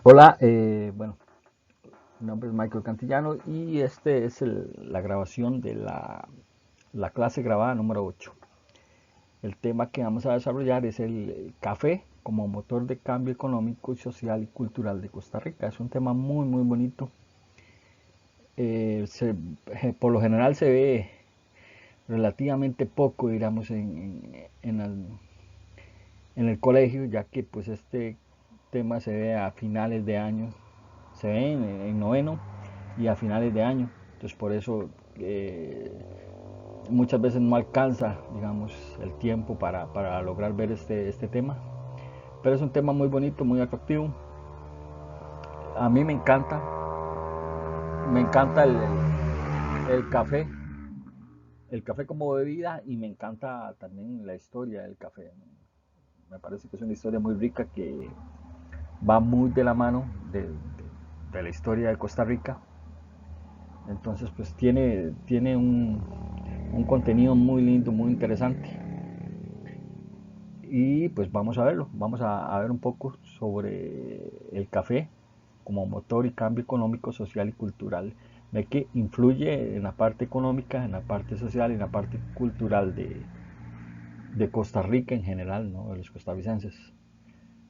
Hola, bueno, mi nombre es Michael Cantillano y este es la grabación de la clase grabada número 8. El tema que vamos a desarrollar es el café como motor de cambio económico, social y cultural de Costa Rica. Es un tema muy bonito. Por lo general se ve relativamente poco, digamos, en el colegio, ya que pues este tema se ve a finales de año, se ve en noveno y a finales de año. Entonces por eso muchas veces no alcanza, digamos, el tiempo para lograr ver este tema. Pero es un tema muy bonito, muy atractivo. A mí me encanta el café, el café como bebida y me encanta también la historia del café. Me parece que es una historia muy rica que va muy de la mano de la historia de Costa Rica. Entonces pues tiene un contenido muy lindo, muy interesante. Y pues vamos a verlo, vamos a ver un poco sobre el café como motor y cambio económico, social y cultural, de que influye en la parte económica, en la parte social y en la parte cultural de Costa Rica en general, ¿no? De los costarricenses.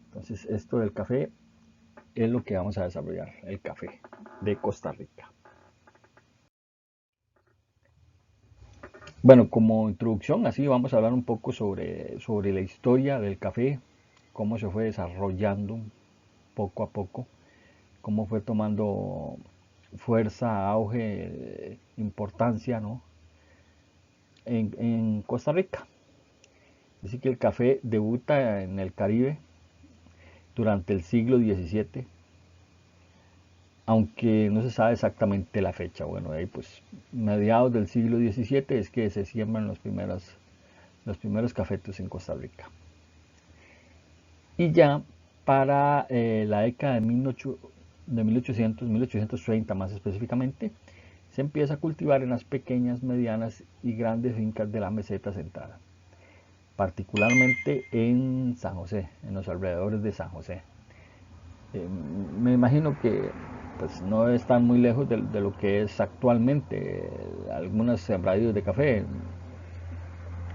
Entonces esto del café es lo que vamos a desarrollar, el café de Costa Rica. Bueno, como introducción, así vamos a hablar un poco sobre la historia del café, cómo se fue desarrollando poco a poco, cómo fue tomando fuerza, auge, importancia, ¿no? En Costa Rica. Así que el café debuta en el Caribe durante el siglo XVII, aunque no se sabe exactamente la fecha. Bueno, ahí pues mediados del siglo XVII es que se siembran los primeros cafetos en Costa Rica. Y ya para la década de 1830 más específicamente, se empieza a cultivar en las pequeñas, medianas y grandes fincas de la meseta central, particularmente en San José, en los alrededores de San José. Me imagino que pues no están muy lejos de lo que es actualmente algunos sembradíos de café en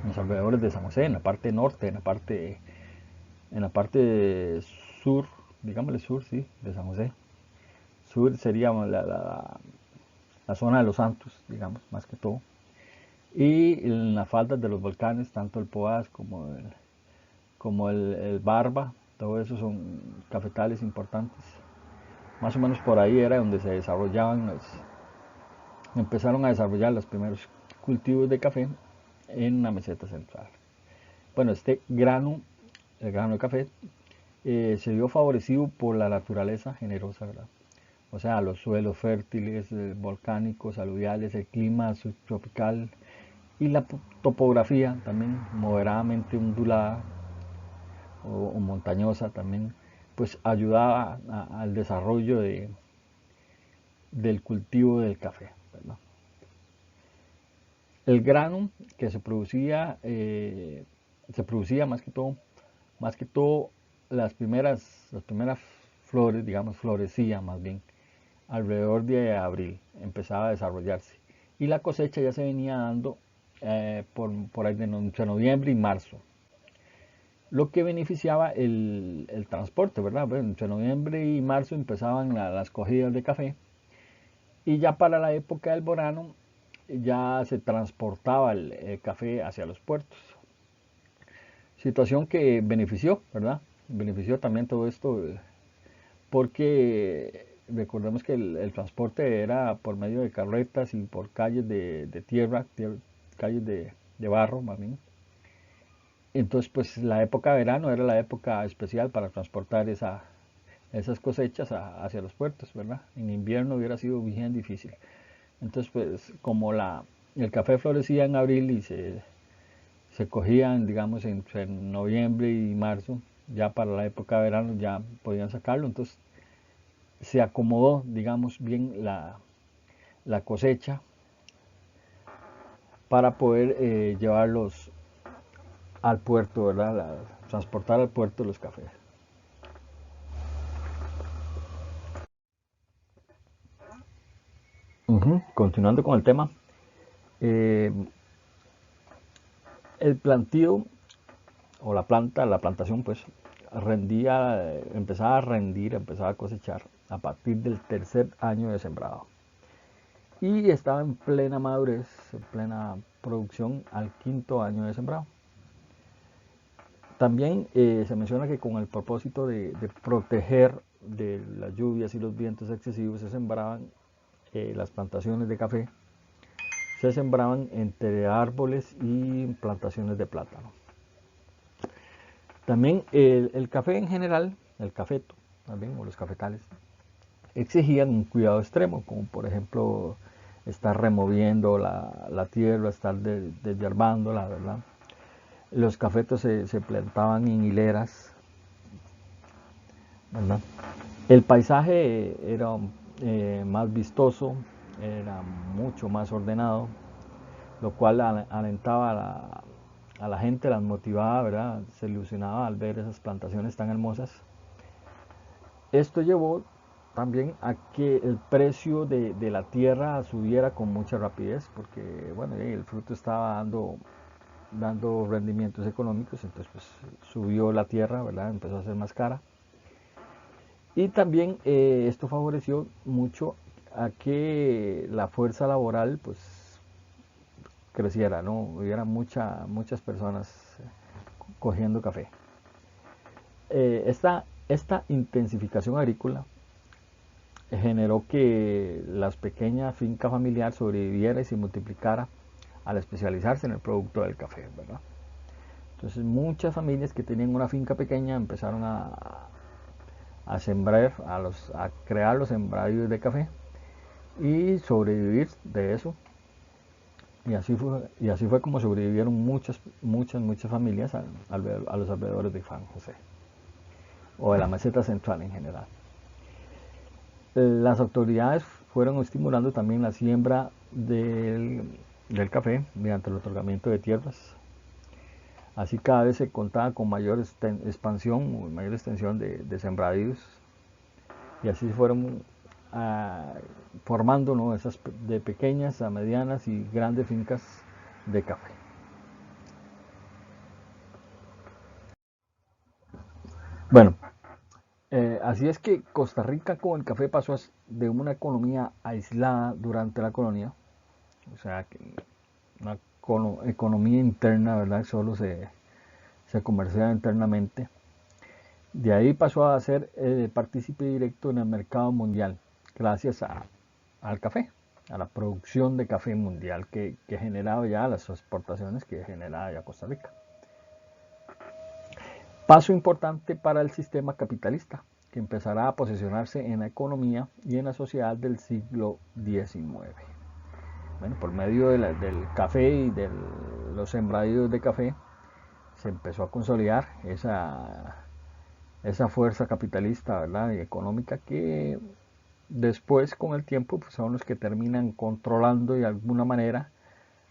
los alrededores de San José, en la parte norte, en la parte sur, digámosle sur, sí, de San José. Sur sería la zona de los Santos, digamos, más que todo. Y en las faldas de los volcanes, tanto el Poás como el Barba, todo eso son cafetales importantes. Más o menos por ahí era donde se empezaron a desarrollar los primeros cultivos de café en la meseta central. Bueno, este grano, el grano de café, se vio favorecido por la naturaleza generosa, ¿verdad? O sea, los suelos fértiles, volcánicos, aluviales, el clima subtropical y la topografía también moderadamente ondulada o montañosa también, pues ayudaba al desarrollo del cultivo del café, ¿verdad? El grano que se producía más que todo las primeras flores, digamos, florecía más bien alrededor de abril, empezaba a desarrollarse. Y la cosecha ya se venía dando por ahí de entre noviembre y marzo, lo que beneficiaba el transporte, ¿verdad? Bueno, entre noviembre y marzo empezaban las cogidas de café y ya para la época del verano ya se transportaba el café hacia los puertos. Situación que benefició, ¿verdad? Benefició también todo esto porque recordemos que el transporte era por medio de carretas y por calles de tierra, calles de barro más bien. Entonces, pues la época de verano era la época especial para transportar esas cosechas hacia los puertos, ¿verdad? En invierno hubiera sido bien difícil. Entonces, pues como el café florecía en abril y se cogían, digamos, entre noviembre y marzo, ya para la época de verano ya podían sacarlo. Entonces, se acomodó, digamos, bien la cosecha para poder llevarlos al puerto, ¿verdad? Transportar al puerto los cafés. Continuando con el tema, eh, el plantío o la plantación, pues empezaba a rendir, empezaba a cosechar a partir del tercer año de sembrado. Y estaba en plena madurez, en plena producción al quinto año de sembrado. También se menciona que con el propósito de proteger de las lluvias y los vientos excesivos se sembraban las plantaciones de café, se sembraban entre árboles y plantaciones de plátano. También el café en general, el cafeto también, o los cafetales, exigían un cuidado extremo, como por ejemplo estar removiendo la tierra, estar deshiervándola, ¿verdad? Los cafetos se plantaban en hileras, ¿verdad? El paisaje era más vistoso, era mucho más ordenado, lo cual alentaba a la gente, las motivaba, ¿verdad? Se ilusionaba al ver esas plantaciones tan hermosas. Esto llevó también a que el precio de la tierra subiera con mucha rapidez, porque bueno, el fruto estaba dando rendimientos económicos, entonces pues subió la tierra, ¿verdad? Empezó a ser más cara. Y también esto favoreció mucho a que la fuerza laboral pues creciera, ¿no? Hubiera muchas personas cogiendo café. Esta intensificación agrícola generó que la pequeña finca familiar sobreviviera y se multiplicara al especializarse en el producto del café, ¿verdad? Entonces muchas familias que tenían una finca pequeña empezaron a sembrar, a crear los sembradíos de café y sobrevivir de eso. Y así fue como sobrevivieron muchas familias a los alrededores de San José, o de la meseta central en general. Las autoridades fueron estimulando también la siembra del café mediante el otorgamiento de tierras. Así cada vez se contaba con mayor expansión, mayor extensión de sembradíos, y así fueron formando, ¿no?, esas de pequeñas a medianas y grandes fincas de café. Bueno, así es que Costa Rica con el café pasó de una economía aislada durante la colonia, o sea, una economía interna, ¿verdad? Solo se comerciaba internamente. De ahí pasó a ser partícipe directo en el mercado mundial, gracias al café, a la producción de café mundial que generaba ya las exportaciones que generaba ya Costa Rica. Paso importante para el sistema capitalista, que empezará a posicionarse en la economía y en la sociedad del siglo XIX. Bueno, por medio del café y de los sembradíos de café, se empezó a consolidar esa fuerza capitalista, ¿verdad?, y económica, que después con el tiempo pues, son los que terminan controlando de alguna manera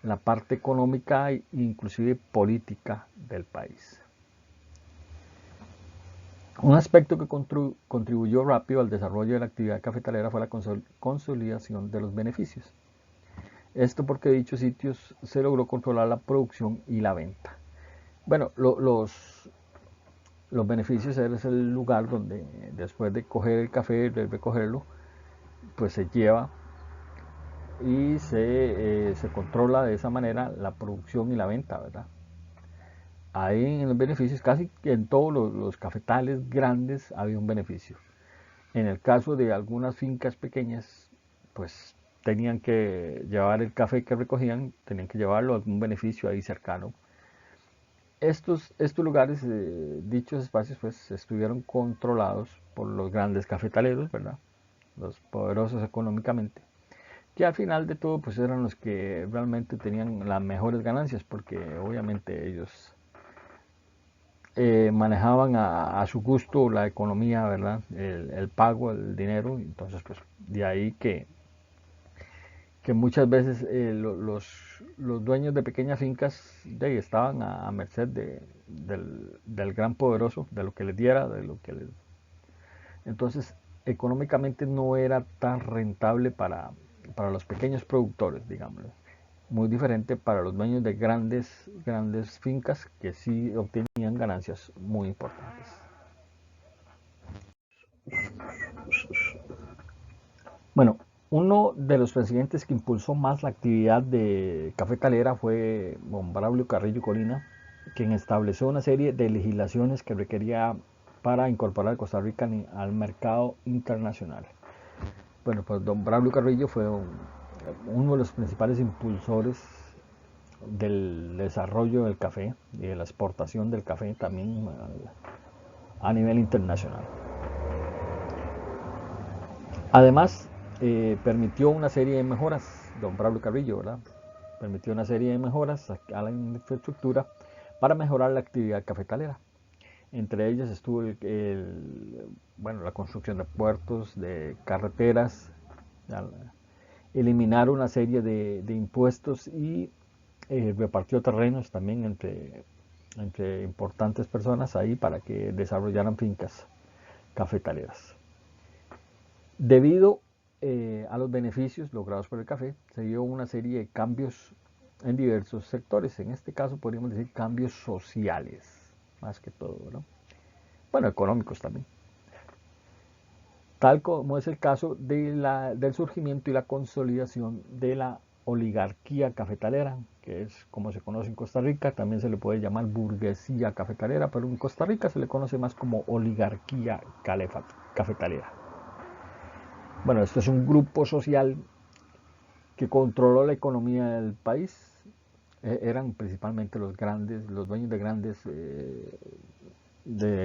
la parte económica e inclusive política del país. Un aspecto que contribuyó rápido al desarrollo de la actividad cafetalera fue la consolidación de los beneficios. Esto porque de dichos sitios se logró controlar la producción y la venta. Bueno, los beneficios es el lugar donde después de coger el café, de recogerlo, pues se lleva y se controla de esa manera la producción y la venta, ¿verdad? Ahí en los beneficios, casi en todos los cafetales grandes había un beneficio. En el caso de algunas fincas pequeñas, pues tenían que llevar el café que recogían, tenían que llevarlo a algún beneficio ahí cercano. Estos lugares, dichos espacios, pues estuvieron controlados por los grandes cafetaleros, ¿verdad? Los poderosos económicamente, que al final de todo pues eran los que realmente tenían las mejores ganancias, porque obviamente ellos manejaban a su gusto la economía, ¿verdad? El pago, el dinero, entonces pues de ahí que muchas veces los dueños de pequeñas fincas estaban a merced del gran poderoso, de lo que les diera, de lo que entonces económicamente no era tan rentable para los pequeños productores, digamos. Muy diferente para los dueños de grandes fincas que sí obtenían ganancias muy importantes. Bueno, uno de los presidentes que impulsó más la actividad de cafetalera fue don Braulio Carrillo Colina, quien estableció una serie de legislaciones que requería para incorporar Costa Rica al mercado internacional. Bueno, pues don Braulio Carrillo fue uno de los principales impulsores del desarrollo del café y de la exportación del café también a nivel internacional. Además, permitió una serie de mejoras, don Braulio Carrillo, ¿verdad? Permitió una serie de mejoras a la infraestructura para mejorar la actividad cafetalera. Entre ellas estuvo la construcción de puertos, de carreteras, eliminar una serie de impuestos y repartió terrenos también entre importantes personas ahí para que desarrollaran fincas cafetaleras. Debido a los beneficios logrados por el café, se dio una serie de cambios en diversos sectores. En este caso podríamos decir cambios sociales, más que todo, ¿no? Bueno, económicos también. Tal como es el caso del surgimiento y la consolidación de la oligarquía cafetalera, que es como se conoce en Costa Rica. También se le puede llamar burguesía cafetalera, pero en Costa Rica se le conoce más como oligarquía cafetalera. Bueno, esto es un grupo social que controló la economía del país. Eran principalmente los dueños de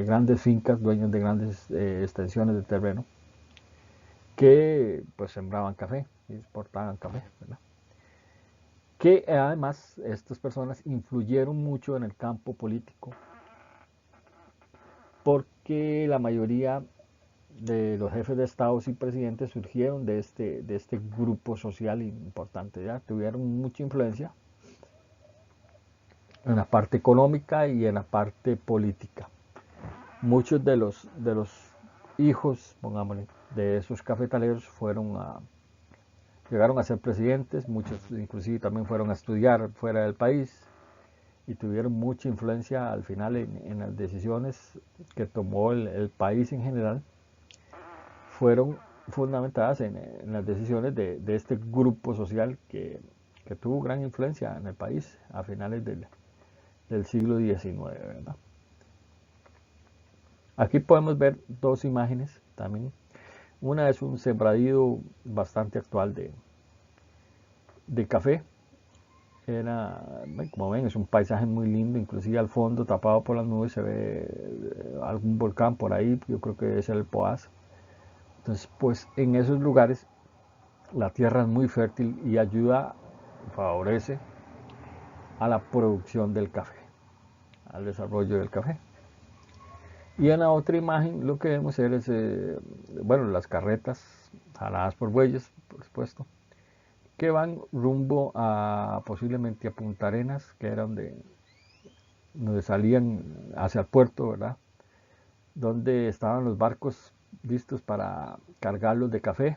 grandes fincas, dueños de grandes extensiones de terreno, que pues sembraban café y exportaban café, ¿verdad? Que además estas personas influyeron mucho en el campo político, porque la mayoría de los jefes de estados y presidentes surgieron de este grupo social importante, ¿ya? Tuvieron mucha influencia en la parte económica y en la parte política. Muchos de los hijos, pongámosle, de esos cafetaleros llegaron a ser presidentes. Muchos inclusive también fueron a estudiar fuera del país y tuvieron mucha influencia al final en las decisiones que tomó el país en general. Fueron fundamentadas en las decisiones de este grupo social que tuvo gran influencia en el país a finales del siglo XIX, ¿verdad? Aquí podemos ver dos imágenes también. Una es un sembradío bastante actual de café. Como ven, es un paisaje muy lindo, inclusive al fondo, tapado por las nubes, se ve algún volcán por ahí. Yo creo que es el Poás. Entonces, pues en esos lugares la tierra es muy fértil y favorece a la producción del café, al desarrollo del café. Y en la otra imagen lo que vemos es las carretas jaladas por bueyes, por supuesto, que van rumbo posiblemente a Punta Arenas, que era donde salían hacia el puerto, ¿verdad? Donde estaban los barcos listos para cargarlos de café.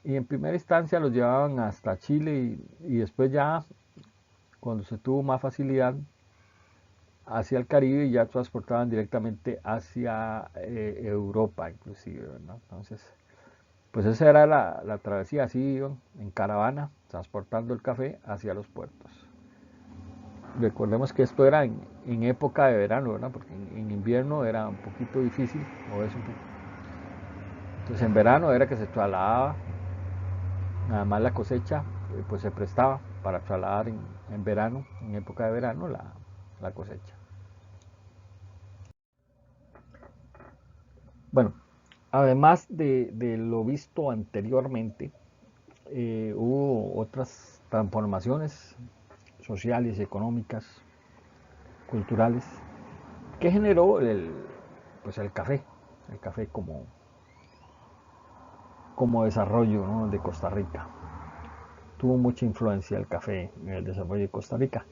Y en primera instancia los llevaban hasta Chile y después ya, cuando se tuvo más facilidad, hacia el Caribe, y ya transportaban directamente hacia Europa inclusive, ¿verdad? Entonces, pues esa era la travesía, así iban en caravana, transportando el café hacia los puertos. Recordemos que esto era en época de verano, ¿verdad? Porque en invierno era un poquito difícil, o es un poco. Entonces en verano era que se trasladaba, nada más la cosecha, pues se prestaba para trasladar en verano, en época de verano, la cosecha. Bueno, además de lo visto anteriormente, hubo otras transformaciones sociales, económicas, culturales, que generó pues el café como desarrollo, ¿no?, de Costa Rica. Tuvo mucha influencia el café en el desarrollo de Costa Rica.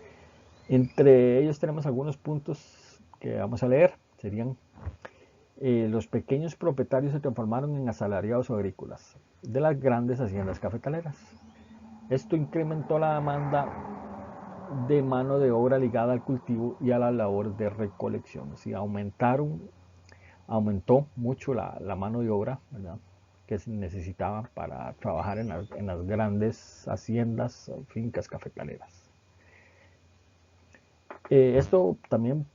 Entre ellos tenemos algunos puntos que vamos a leer. Serían los pequeños propietarios se transformaron en asalariados agrícolas de las grandes haciendas cafetaleras. Esto incrementó la demanda de mano de obra ligada al cultivo y a las labores de recolección. Así aumentó mucho la mano de obra, ¿verdad?, que se necesitaba para trabajar en las grandes haciendas o fincas cafetaleras. Esto también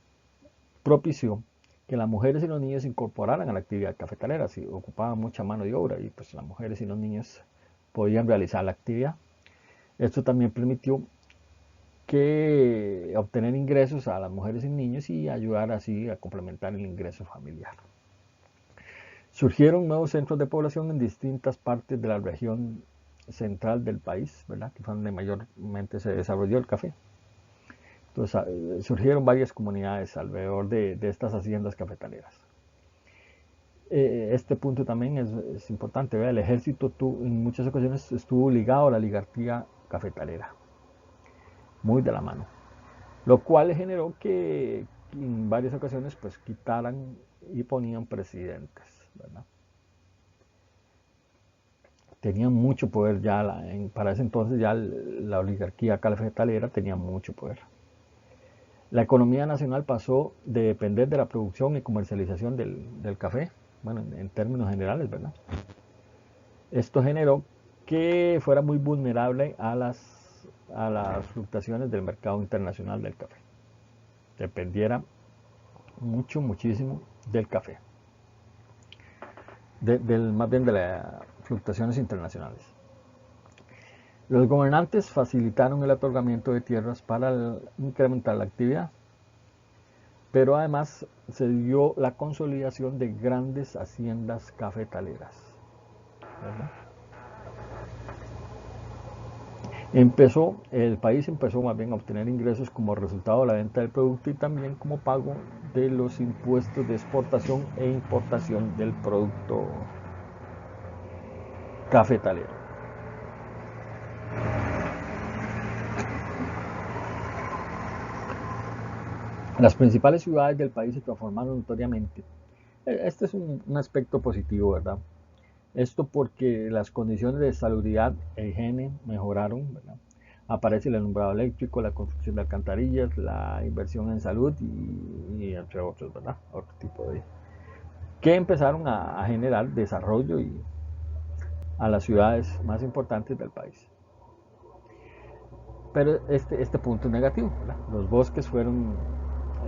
propició que las mujeres y los niños se incorporaran a la actividad cafetalera. Si ocupaban mucha mano de obra y pues las mujeres y los niños podían realizar la actividad. Esto también permitió que obtener ingresos a las mujeres y niños y ayudar así a complementar el ingreso familiar. Surgieron nuevos centros de población en distintas partes de la región central del país, ¿verdad?, que fue donde mayormente se desarrolló el café. Entonces surgieron varias comunidades alrededor de estas haciendas cafetaleras. Este punto también es importante, ¿verdad? El ejército en muchas ocasiones estuvo ligado a la oligarquía cafetalera, muy de la mano, lo cual generó que en varias ocasiones pues quitaran y ponían presidentes, ¿verdad? Tenían mucho poder ya, para ese entonces ya la oligarquía cafetalera tenía mucho poder. La economía nacional pasó de depender de la producción y comercialización del café, bueno, en términos generales, ¿verdad? Esto generó que fuera muy vulnerable a las fluctuaciones del mercado internacional del café. Dependiera muchísimo del café, más bien de las fluctuaciones internacionales. Los gobernantes facilitaron el otorgamiento de tierras para incrementar la actividad, pero además se dio la consolidación de grandes haciendas cafetaleras, ¿verdad? El país empezó más bien a obtener ingresos como resultado de la venta del producto y también como pago de los impuestos de exportación e importación del producto cafetalero. Las principales ciudades del país se transformaron notoriamente. Este es un aspecto positivo, ¿verdad? Esto porque las condiciones de salubridad e higiene mejoraron, ¿verdad? Aparece el alumbrado eléctrico, la construcción de alcantarillas, la inversión en salud y entre otros, ¿verdad? Otro tipo de que empezaron a generar desarrollo y a las ciudades más importantes del país. Pero este punto es negativo, ¿verdad? Los bosques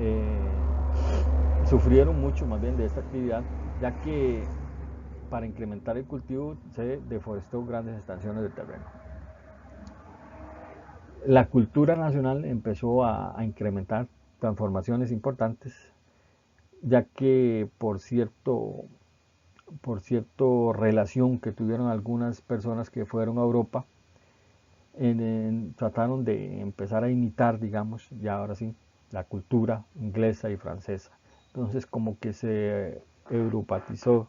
eh, sufrieron mucho más bien de esta actividad, ya que para incrementar el cultivo se deforestó grandes extensiones de terreno. La cultura nacional empezó a incrementar transformaciones importantes, ya que por cierto relación que tuvieron algunas personas que fueron a Europa, trataron de empezar a imitar, digamos, ya ahora sí, la cultura inglesa y francesa. Entonces como que se europatizó,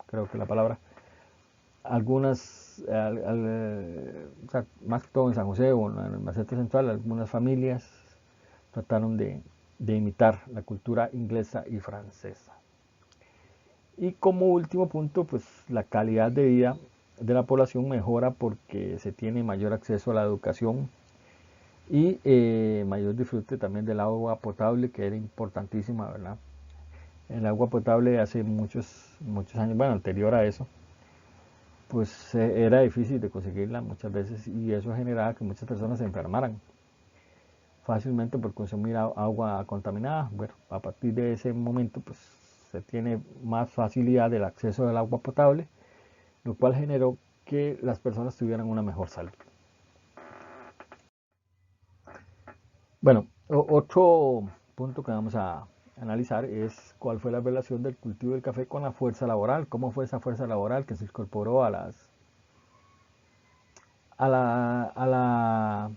creo que la palabra, algunas, o sea, más que todo en San José o en el Macete Central, algunas familias trataron de imitar la cultura inglesa y francesa. Y como último punto, pues la calidad de vida de la población mejora porque se tiene mayor acceso a la educación y mayor disfrute también del agua potable, que era importantísima, ¿verdad? El agua potable hace muchos años, bueno, anterior a eso, pues era difícil de conseguirla muchas veces y eso generaba que muchas personas se enfermaran fácilmente por consumir agua contaminada. Bueno, a partir de ese momento pues se tiene más facilidad del acceso al agua potable, lo cual generó que las personas tuvieran una mejor salud. Bueno, otro punto que vamos a analizar es cuál fue la relación del cultivo del café con la fuerza laboral, cómo fue esa fuerza laboral que se incorporó a la, a la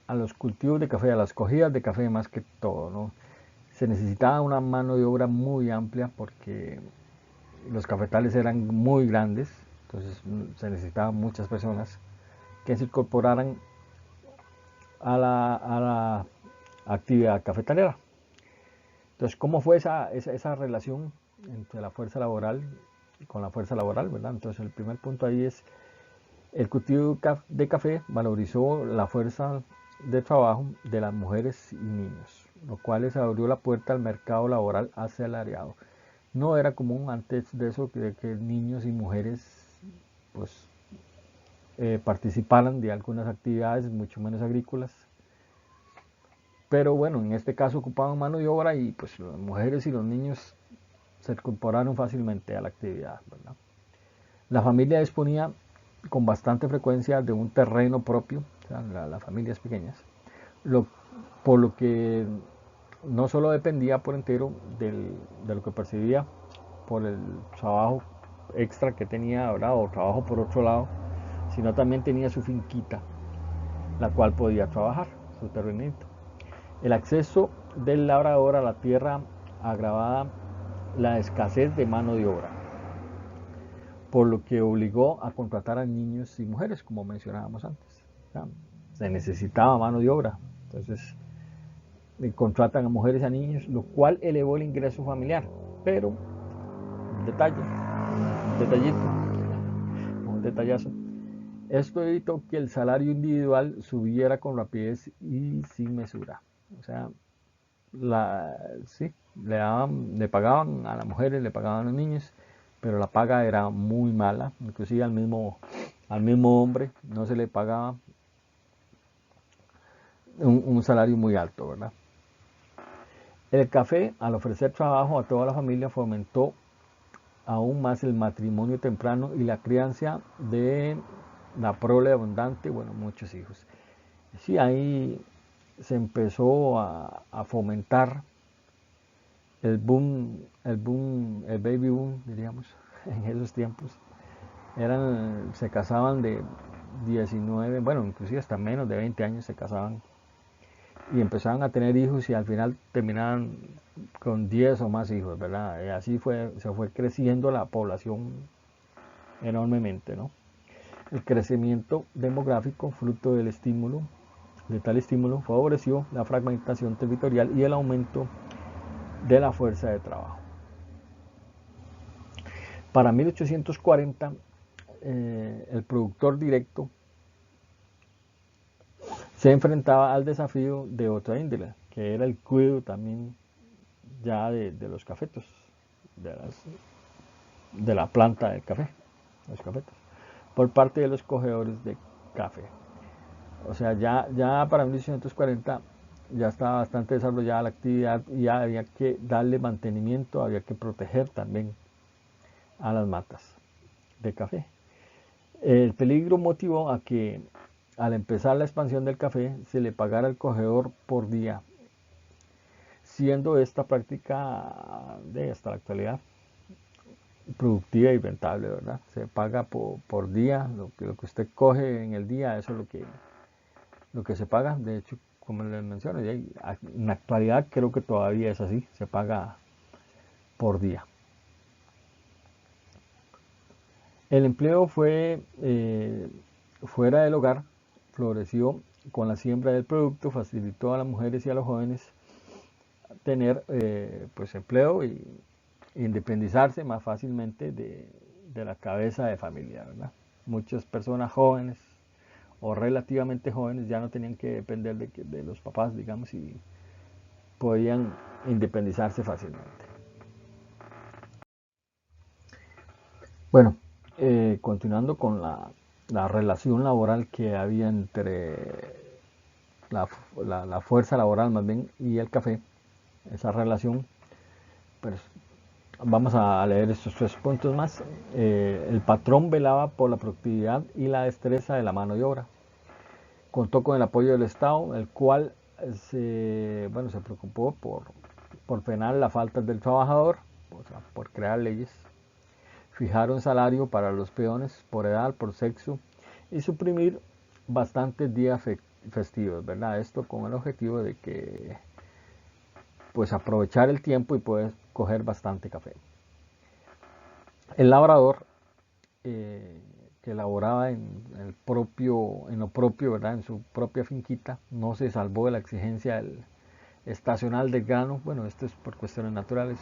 a los cultivos de café, a las cogidas de café más que todo, ¿no? Se necesitaba una mano de obra muy amplia porque los cafetales eran muy grandes, entonces se necesitaban muchas personas que se incorporaran a la actividad cafetalera. Entonces, ¿cómo fue esa relación entre la fuerza laboral y con la fuerza laboral, ¿verdad? Entonces, el primer punto ahí es el cultivo de café valorizó la fuerza de trabajo de las mujeres y niños, lo cual les abrió la puerta al mercado laboral asalariado. No era común antes de eso que niños y mujeres pues participaran de algunas actividades, mucho menos agrícolas. Pero bueno, en este caso ocupaban mano de obra y pues las mujeres y los niños se incorporaron fácilmente a la actividad, ¿verdad? La familia disponía con bastante frecuencia de un terreno propio, o sea, las familias pequeñas, lo, por lo que no solo dependía por entero de lo que percibía por el trabajo extra que tenía, ¿verdad? O trabajo por otro lado, sino también tenía su finquita, la cual podía trabajar, su terrenito. El acceso del labrador a la tierra agravaba la escasez de mano de obra, por lo que obligó a contratar a niños y mujeres, como mencionábamos antes. O sea, se necesitaba mano de obra, entonces contratan a mujeres y a niños, lo cual elevó el ingreso familiar. Pero, un detalle, un detallito, un detallazo, esto evitó que el salario individual subiera con rapidez y sin mesura. O sea, sí, le pagaban a las mujeres, le pagaban a los niños, pero la paga era muy mala, inclusive al mismo hombre no se le pagaba un salario muy alto, ¿verdad? El café, al ofrecer trabajo a toda la familia, fomentó aún más el matrimonio temprano y la crianza de la prole abundante, bueno, muchos hijos. Sí, ahí se empezó a fomentar el baby boom, diríamos, en esos tiempos. Se casaban de 19, bueno, inclusive hasta menos de 20 años se casaban y empezaban a tener hijos y al final terminaban con 10 o más hijos, ¿verdad? Y así se fue creciendo la población enormemente, ¿no? El crecimiento demográfico, fruto de tal estímulo, favoreció la fragmentación territorial y el aumento de la fuerza de trabajo. Para 1840, el productor directo se enfrentaba al desafío de otra índole, que era el cuidado también ya de los cafetos, de, de la planta del café, los cafetos, por parte de los cogedores de café. O sea, ya para 1840 ya estaba bastante desarrollada la actividad y ya había que darle mantenimiento, había que proteger también a las matas de café. El peligro motivó a que al empezar la expansión del café se le pagara al cogedor por día, siendo esta práctica hasta la actualidad productiva y rentable, ¿verdad? Se paga por día, lo que usted coge en el día, eso es lo que se paga. De hecho, como les menciono, en la actualidad creo que todavía es así, se paga por día. El empleo fuera del hogar, floreció con la siembra del producto, facilitó a las mujeres y a los jóvenes tener pues empleo y independizarse más fácilmente de la cabeza de familia, ¿verdad? Muchas personas jóvenes o relativamente jóvenes ya no tenían que depender de los papás, digamos, y podían independizarse fácilmente. Bueno, continuando con la relación laboral que había entre la fuerza laboral más bien y el café, esa relación, pues vamos a leer estos 3 puntos más. El patrón velaba por la productividad y la destreza de la mano de obra. Contó con el apoyo del Estado, el cual se preocupó por frenar la falta del trabajador, o sea, por crear leyes. Fijaron salario para los peones por edad, por sexo y suprimir bastantes días festivos, ¿verdad? Esto con el objetivo de que pues aprovechar el tiempo y poder coger bastante café. El labrador que laboraba en lo propio, ¿verdad? En su propia finquita, no se salvó de la exigencia estacional del grano. Bueno, esto es por cuestiones naturales.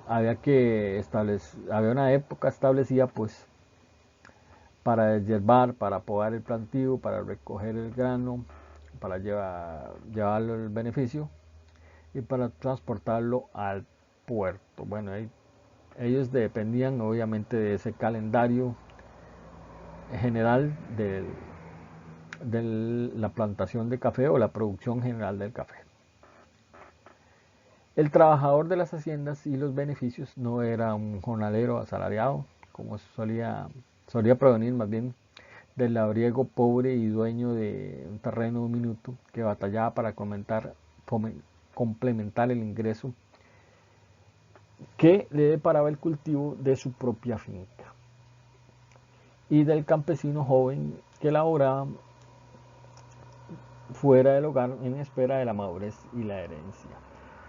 Había una época establecida pues para deshiervar, para podar el plantío, para recoger el grano, para llevarlo el beneficio y para transportarlo al puerto. Bueno, ellos dependían obviamente de ese calendario general de la plantación de café o la producción general del café. El trabajador de las haciendas y los beneficios no era un jornalero asalariado, como solía provenir más bien del labriego pobre y dueño de un terreno diminuto que batallaba para complementar el ingreso que le deparaba el cultivo de su propia finca, y del campesino joven que laboraba fuera del hogar en espera de la madurez y la herencia.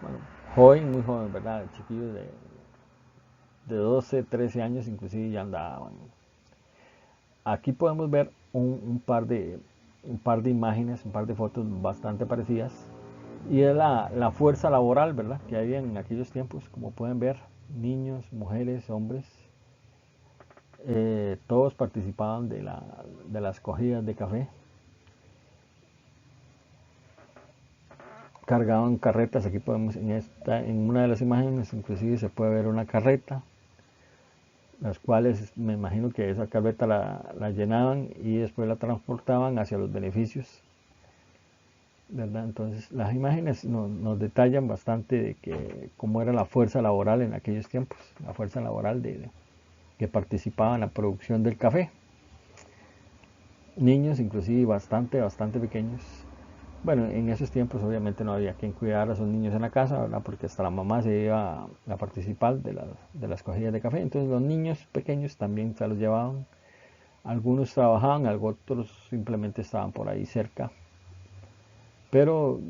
Bueno, joven, muy joven, ¿verdad? Chiquillos de 12, 13 años inclusive ya andaban. Aquí podemos ver un par de imágenes, un par de fotos bastante parecidas. Y es la fuerza laboral, ¿verdad?, que había en aquellos tiempos. Como pueden ver, niños, mujeres, hombres, todos participaban de las cogidas de café. Cargaban carretas. Aquí podemos, en una de las imágenes inclusive se puede ver una carreta, las cuales me imagino que esa carreta la llenaban y después la transportaban hacia los beneficios, ¿verdad? Entonces las imágenes nos detallan bastante de cómo era la fuerza laboral en aquellos tiempos, la fuerza laboral que participaba en la producción del café. Niños inclusive bastante pequeños. Bueno, en esos tiempos obviamente no había quien cuidara a esos niños en la casa, ¿verdad?, porque hasta la mamá se iba a participar de las cogidas de café. Entonces los niños pequeños también se los llevaban. Algunos trabajaban, otros simplemente estaban por ahí cerca, pero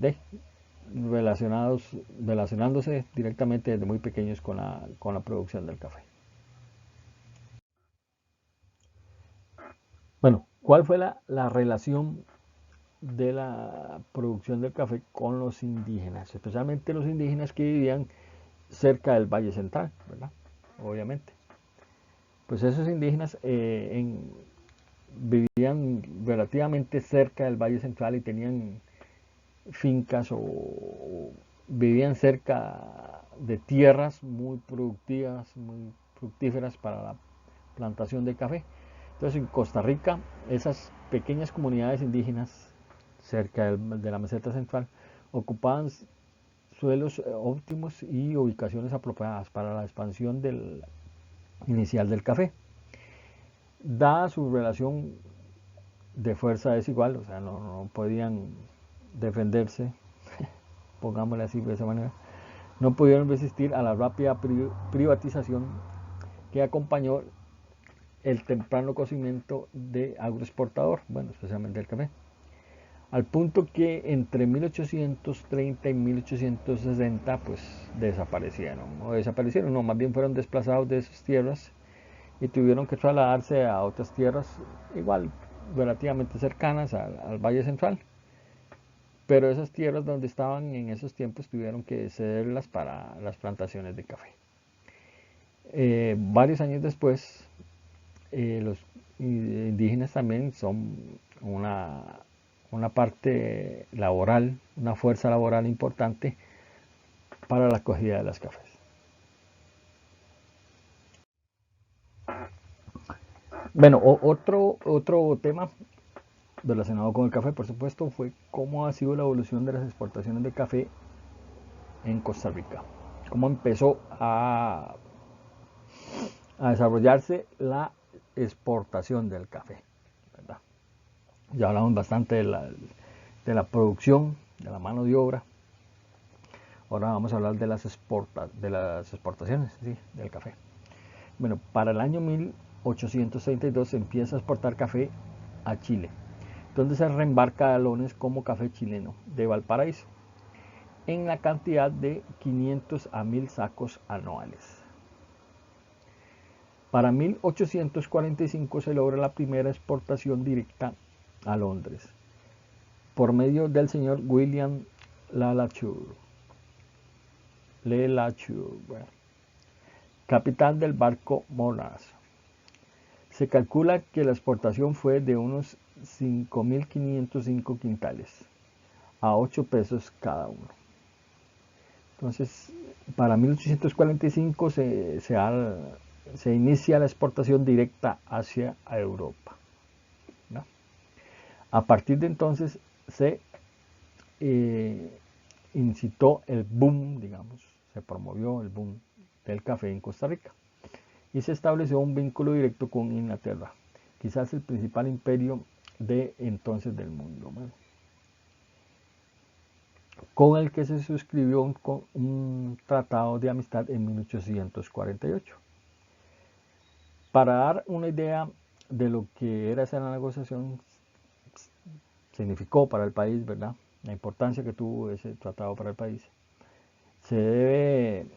relacionándose directamente desde muy pequeños con la producción del café. Bueno, ¿cuál fue la relación de la producción del café con los indígenas? Especialmente los indígenas que vivían cerca del Valle Central, ¿verdad? Obviamente. Pues esos indígenas vivían relativamente cerca del Valle Central y tenían fincas o vivían cerca de tierras muy productivas, muy fructíferas para la plantación de café. Entonces en Costa Rica, esas pequeñas comunidades indígenas cerca de la meseta central ocupaban suelos óptimos y ubicaciones apropiadas para la expansión inicial del café. Dada su relación de fuerza desigual, o sea, no podían defenderse, pongámosle así de esa manera, no pudieron resistir a la rápida privatización que acompañó el temprano crecimiento de agroexportador, bueno, especialmente el café, al punto que entre 1830 y 1860 pues desaparecieron, no, más bien fueron desplazados de esas tierras y tuvieron que trasladarse a otras tierras igual relativamente cercanas al Valle Central, pero esas tierras donde estaban en esos tiempos tuvieron que cederlas para las plantaciones de café. Varios años después, los indígenas también son una parte laboral, una fuerza laboral importante para la cogida de las cafés. Bueno, otro tema relacionado con el café, por supuesto, fue cómo ha sido la evolución de las exportaciones de café en Costa Rica. Cómo empezó a desarrollarse la exportación del café, ¿verdad? Ya hablamos bastante de la producción, de la mano de obra. Ahora vamos a hablar de las exportaciones, ¿sí?, del café. Bueno, para el año 1832 se empieza a exportar café a Chile, donde se reembarca galones como café chileno de Valparaíso, en la cantidad de 500 a 1000 sacos anuales. Para 1845 se logra la primera exportación directa a Londres, por medio del señor William LeLacheur, bueno, capitán del barco Monarch. Se calcula que la exportación fue de unos 5.505 quintales a 8 pesos cada uno. Entonces, para 1845 se inicia la exportación directa hacia Europa, ¿no? A partir de entonces se incitó el boom, digamos, se promovió el boom del café en Costa Rica y se estableció un vínculo directo con Inglaterra, quizás el principal imperio de entonces del mundo, ¿no? Con el que se suscribió un tratado de amistad en 1848. Para dar una idea de lo que era esa negociación, significó para el país, ¿verdad?, la importancia que tuvo ese tratado para el país, se debe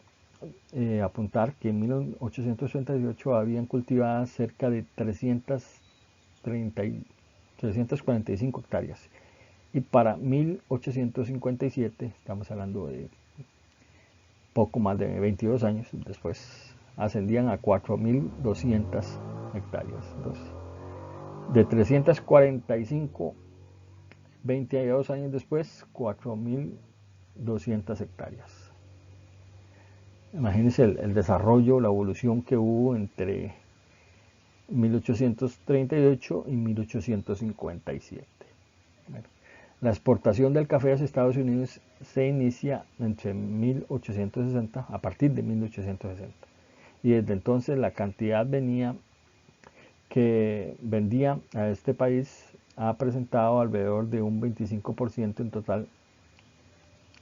apuntar que en 1838 habían cultivadas cerca de 345 hectáreas y para 1857, estamos hablando de poco más de 22 años después, ascendían a 4.200 hectáreas. Entonces, de 345, 22 años después, 4.200 hectáreas. Imagínense el desarrollo, la evolución que hubo entre 1838 y 1857. Bueno, la exportación del café hacia Estados Unidos se inicia entre 1860, a partir de 1860. Y desde entonces la cantidad que vendía a este país ha presentado alrededor de un 25% en total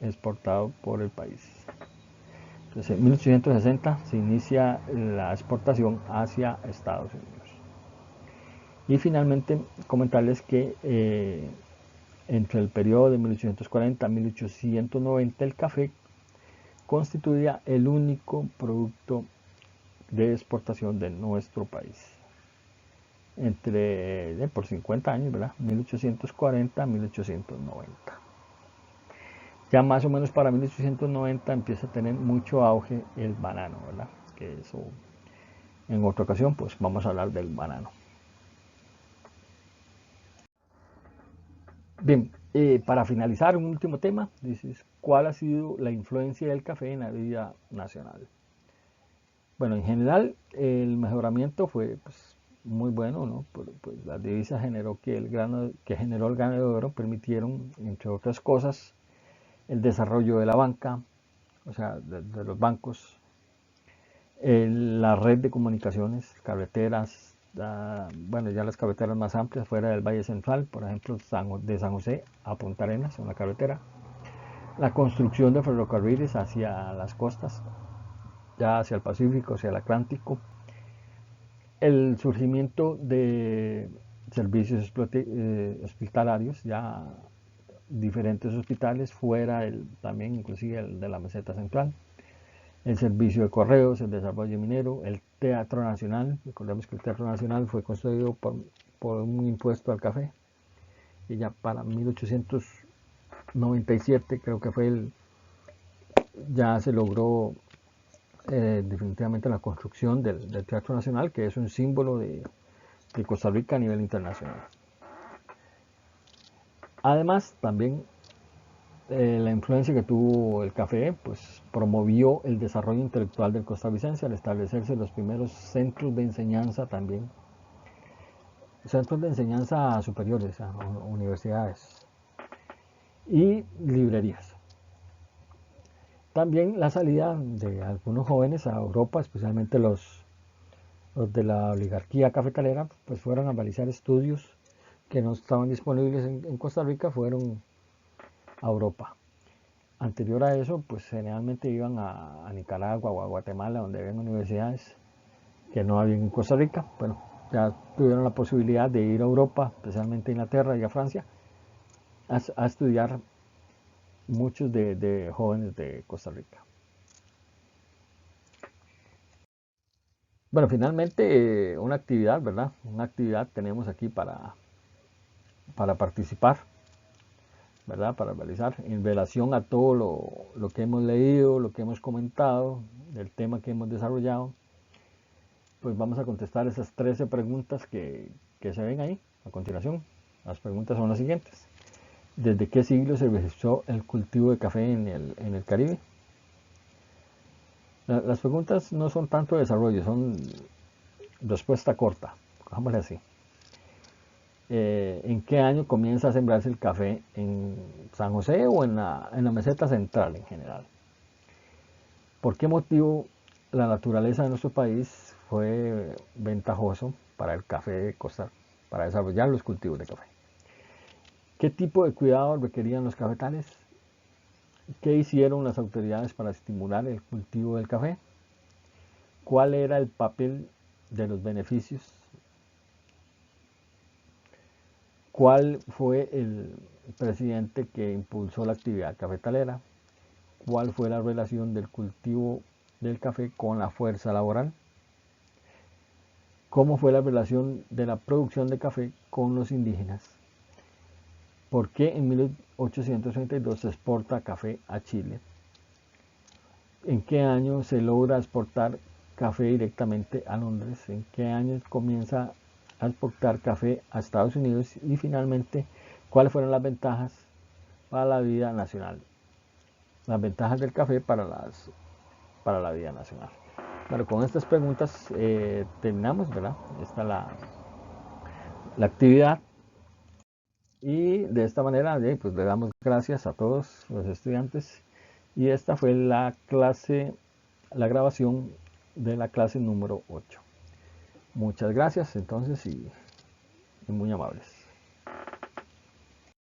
exportado por el país. Entonces, en 1860 se inicia la exportación hacia Estados Unidos. Y finalmente comentarles que entre el periodo de 1840 a 1890 el café constituía el único producto de exportación de nuestro país. Por 50 años, ¿verdad? 1840 a 1890. Ya más o menos para 1890 empieza a tener mucho auge el banano, ¿verdad? Que eso, en otra ocasión, pues vamos a hablar del banano. Bien, para finalizar, un último tema, dices, ¿cuál ha sido la influencia del café en la vida nacional? Bueno, en general, el mejoramiento fue pues, muy bueno, ¿no? Pues las divisas que generó el grano de oro permitieron, entre otras cosas, el desarrollo de la banca, o sea, de los bancos, la red de comunicaciones, carreteras, bueno, ya las carreteras más amplias fuera del Valle Central, por ejemplo, de San José a Punta Arenas, una carretera, la construcción de ferrocarriles hacia las costas, ya hacia el Pacífico, hacia el Atlántico, el surgimiento de servicios hospitalarios, ya diferentes hospitales fuera también inclusive el de la meseta central, el servicio de correos, el desarrollo minero, el Teatro Nacional. Recordemos que el Teatro Nacional fue construido por un impuesto al café y ya para 1897 creo que ya se logró definitivamente la construcción del Teatro Nacional, que es un símbolo de Costa Rica a nivel internacional. Además, también la influencia que tuvo el café pues promovió el desarrollo intelectual del costarricense al establecerse los primeros centros de enseñanza también, centros de enseñanza superiores, universidades y librerías. También la salida de algunos jóvenes a Europa, especialmente los de la oligarquía cafetalera, pues fueron a realizar estudios que no estaban disponibles en Costa Rica, fueron a Europa. Anterior a eso, pues generalmente iban a Nicaragua o a Guatemala, donde habían universidades que no habían en Costa Rica. Bueno, ya tuvieron la posibilidad de ir a Europa, especialmente a Inglaterra y a Francia, a estudiar muchos de jóvenes de Costa Rica. Bueno, finalmente una actividad, ¿verdad? Una actividad tenemos aquí para participar. ¿verdad? Para realizar en relación a todo lo que hemos leído, lo que hemos comentado, del tema que hemos desarrollado. Pues vamos a contestar esas 13 preguntas que se ven ahí a continuación. Las preguntas son las siguientes. ¿Desde qué siglo se registró el cultivo de café en el Caribe? Las preguntas no son tanto de desarrollo, son respuesta corta, cojámosle así. ¿En qué año comienza a sembrarse el café en San José o en la meseta central en general? ¿Por qué motivo la naturaleza de nuestro país fue ventajoso para el café de Costa, para desarrollar los cultivos de café? ¿Qué tipo de cuidado requerían los cafetales? ¿Qué hicieron las autoridades para estimular el cultivo del café? ¿Cuál era el papel de los beneficios? ¿Cuál fue el presidente que impulsó la actividad cafetalera? ¿Cuál fue la relación del cultivo del café con la fuerza laboral? ¿Cómo fue la relación de la producción de café con los indígenas? ¿Por qué en 1832 se exporta café a Chile? ¿En qué año se logra exportar café directamente a Londres? ¿En qué año comienza a exportar café a Estados Unidos? Y finalmente, ¿cuáles fueron las ventajas para la vida nacional? Las ventajas del café para la vida nacional. Bueno, con estas preguntas terminamos, ¿verdad? Esta es la actividad. Y de esta manera, pues le damos gracias a todos los estudiantes. Y esta fue la clase, la grabación de la clase número 8. Muchas gracias entonces y muy amables.